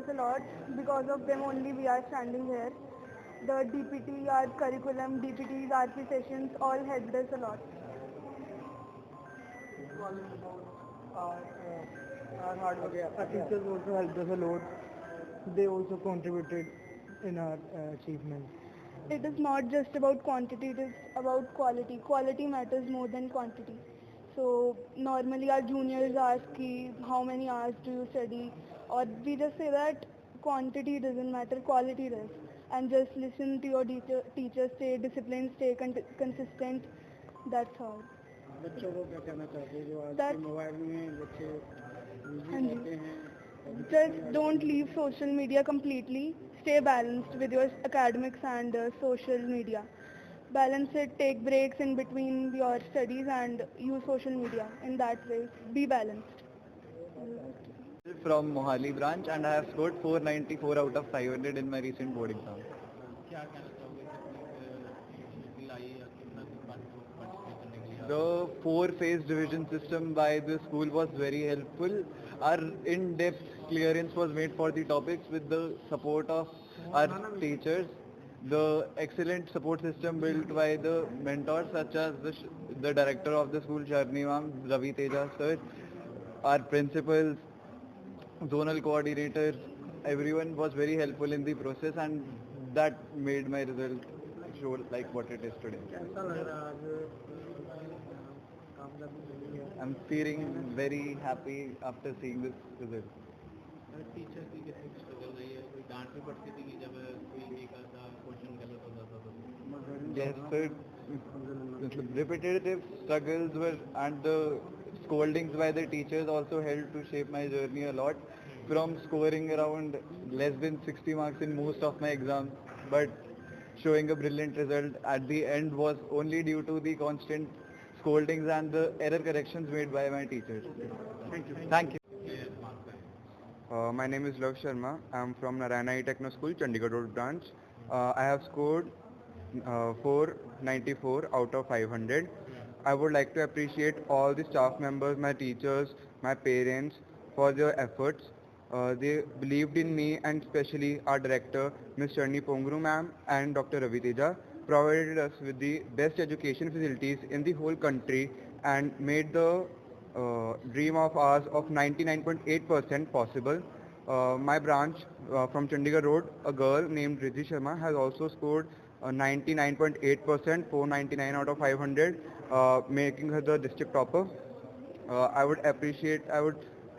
us a lot. Because of them only we are standing here. The DPT, our curriculum, DPTs, RP sessions all helped us a lot. Our hard work. Our teachers also helped us a lot. They also contributed in our achievement. It is not just about quantity, it is about quality. Quality matters more than quantity. So normally our juniors ask how many hours do you study, or we just say that quantity doesn't matter, quality does. And just listen to your teacher, stay disciplined, stay consistent. That's all. बच्चों को क्या कहना चाहते हैं जो आज That- के mobile में बच्चे हाँ बिजी जी। रहते हैं? Just don't leave social media completely. Stay balanced with your academics and social media. Balance it, take breaks in between your studies and use social media. In that way, be balanced. From Mohali branch, and I have scored 494 out of 500 in my recent board exam. क्या कहना चाहोगे कितनी लाई या कितना participate करने के लिए? The four-phase division system by the school was very helpful. Our in-depth clearance was made for the topics with the support of our teachers. The excellent support system built by the mentors such as the director of the school, Sharni ma'am, Ravi Teja sir, our principals, zonal coordinators, everyone was very helpful in the process, and that made my result show like what it is today. कैसा लग रहा है आज कामयाबी मिली है? I'm feeling very happy after seeing this result. Teacher की कितनी struggle रही है? कोई डांट भी पड़ती थी कि जब कोई एक आधा क्वेश्चन गलत हो जाता था? Yes, sir. Repetitive struggles were, and the scoldings by the teachers also helped to shape my journey a lot. From scoring around less than 60 marks in most of my exams, but showing a brilliant result at the end was only due to the constant scoldings and the error corrections made by my teachers. Thank you. Thank you. My name is Lav Sharma. I am from Narayana Techno School, Chandigarh Road branch. I have scored 494 out of 500. I would like to appreciate all the staff members, my teachers, my parents for their efforts. They believed in me, and especially our director, Ms. Sharni Pongru ma'am and Dr. Ravi Teja provided us with the best education facilities in the whole country and made the dream of ours of 99.8% possible. My branch from Chandigarh Road, a girl named Riddhi Sharma has also scored 99.8%, 499 out of 500, making her the district topper. I would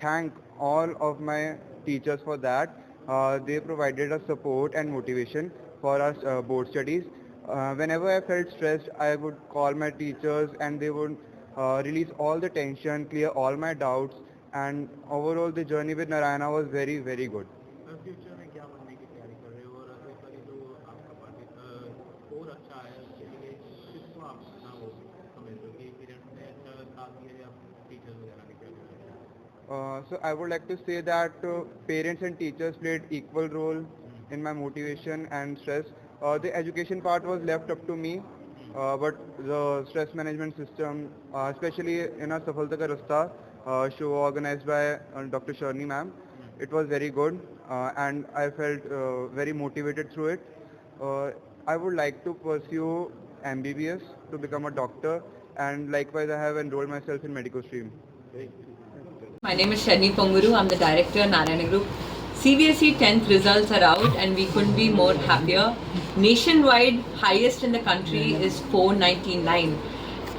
thank all of my teachers for that. They provided us support and motivation for our board studies. Whenever I felt stressed, I would call my teachers and they would release all the tension, clear all my doubts, and overall the journey with Narayana was very, very good. Future में क्या बनने की तैयारी कर रहे हो और इस बार जो आपका स्कोर अच्छा है उसके लिए किसको आप अपना वो समझते हो कि पेरेंट्स ने अच्छा साथ दिया या टीचर्स वगैरह ने क्या किया? So I would like to say that parents and teachers played equal role in my motivation and stress. The education part was left up to me, but the stress management system, especially in our Safalta Ka Rasta show organized by Dr. Sharni ma'am, it was very good and I felt very motivated through it. I would like to pursue MBBS to become a doctor, and likewise I have enrolled myself in medical stream. My name is Sharni Ponguru. I'm the director, Narayana Group. CBSE 10th results are out and we couldn't be more happier. Nationwide, highest in the country is 499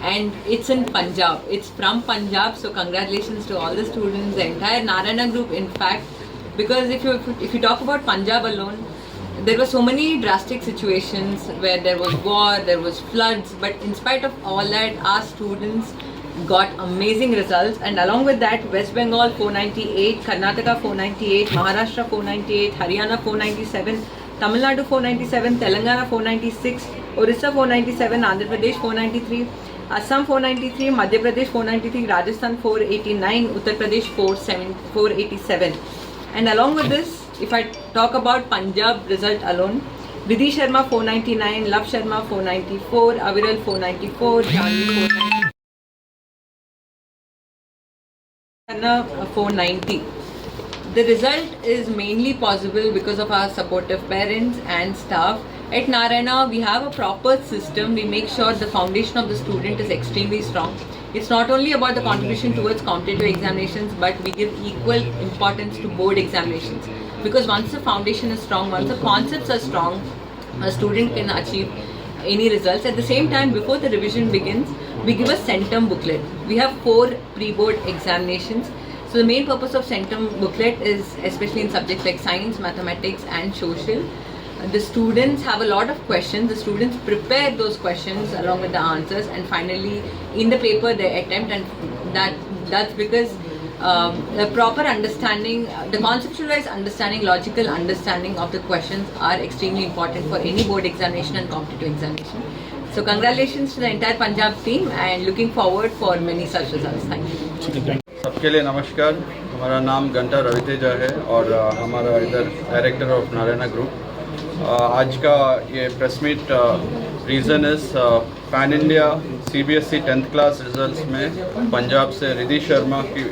and it's in Punjab. It's from Punjab, so congratulations to all the students, the entire Narayana Group in fact, because if you talk about Punjab alone, there were so many drastic situations where there was war, there was floods, but in spite of all that, our students got amazing results, and along with that, West Bengal 498, Karnataka 498, Maharashtra 498, Haryana 497, Tamil Nadu 497, Telangana 496, Orissa 497, Andhra Pradesh 493, Assam 493, Madhya Pradesh 493, Rajasthan 489, Uttar Pradesh 487. And along with this, if I talk about Punjab result alone, Vidhi Sharma 499, Lav Sharma 494, Aviral 494, Janvi 490, The result is mainly possible because of our supportive parents and staff. At Narayana, we have a proper system. We make sure the foundation of the student is extremely strong. It's not only about the contribution towards competitive examinations, but we give equal importance to board examinations. Because once the foundation is strong, once the concepts are strong, a student can achieve any results. At the same time, before the revision begins, we give a centum booklet. We have 4 pre-board examinations. So the main purpose of centum booklet is, especially in subjects like science, mathematics and social, the students have a lot of questions. The students prepare those questions along with the answers, and finally in the paper they attempt, and that's because the proper understanding, the conceptualized understanding, logical understanding of the questions are extremely important for any board examination and competitive examination. So congratulations to the entire Punjab team and looking forward for many such results. Thank you. सबके लिए नमस्कार. हमारा नाम घंटा रवितेजा है और हमारा इधर डायरेक्टर ऑफ नारायणा ग्रुप. आज का ये press meet reason is pan India CBSE 10th class results में पंजाब से रिद्धि शर्मा की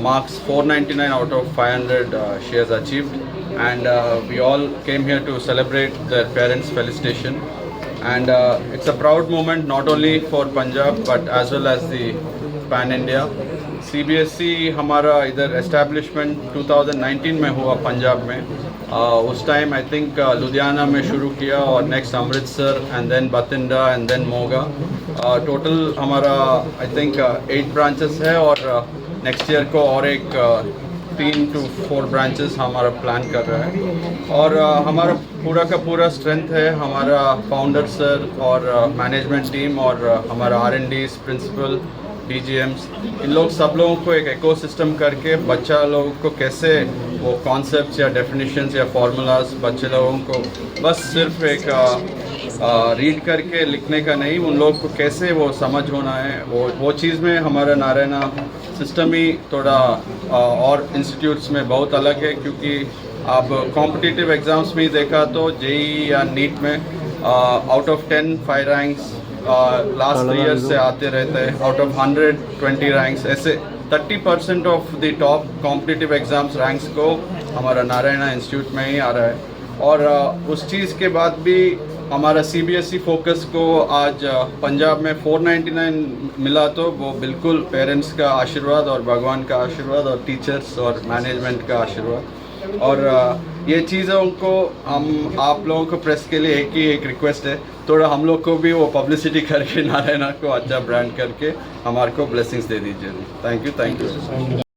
marks 499 out of 500 she has achieved, and we all came here to celebrate their parents' felicitation, and it's a proud moment not only for Punjab but as well as the pan India. CBSE हमारा इधर establishment 2019 में हुआ पंजाब में. उस time I think Ludhiana में शुरू किया और next Amritsar and then Bathinda and then Moga. Total हमारा आई थिंक 8 ब्रांचेस है और नेक्स्ट ईयर को और एक 3 to 4 ब्रांचेस हमारा प्लान कर रहा है. और हमारा पूरा का पूरा स्ट्रेंथ है हमारा फाउंडर सर और मैनेजमेंट टीम और हमारा R&Ds प्रिंसिपल DGMs. इन लोग सब लोगों को एक इकोसिस्टम करके बच्चा लोगों को कैसे वो कॉन्सेप्ट्स या डेफिनेशंस या फार्मूलाज बच्चे लोगों को बस सिर्फ एक रीड करके लिखने का नहीं, उन लोग को कैसे वो समझ होना है, वो चीज़ में हमारा नारायणा सिस्टम ही थोड़ा और इंस्टीट्यूट्स में बहुत अलग है. क्योंकि आप कॉम्पिटिटिव एग्ज़ाम्स में देखा तो JEE या नीट में out of 10 5 ranks last 3 years से आते रहते हैं. आउट ऑफ 100 20 रैंक्स, ऐसे 30% of the top competitive exams ranks को हमारा नारायणा इंस्टीट्यूट में ही आ रहा है. और उस चीज़ के बाद भी हमारा CBSE फोकस को आज पंजाब में 499 मिला तो वो बिल्कुल पेरेंट्स का आशीर्वाद और भगवान का आशीर्वाद और टीचर्स और मैनेजमेंट का आशीर्वाद. और ये चीज़ों को हम आप लोगों को प्रेस के लिए एक रिक्वेस्ट है, थोड़ा हम लोग को भी वो पब्लिसिटी करके नारायणा को अच्छा ब्रांड करके हमारे को ब्लेसिंग्स दे दीजिए. Thank you.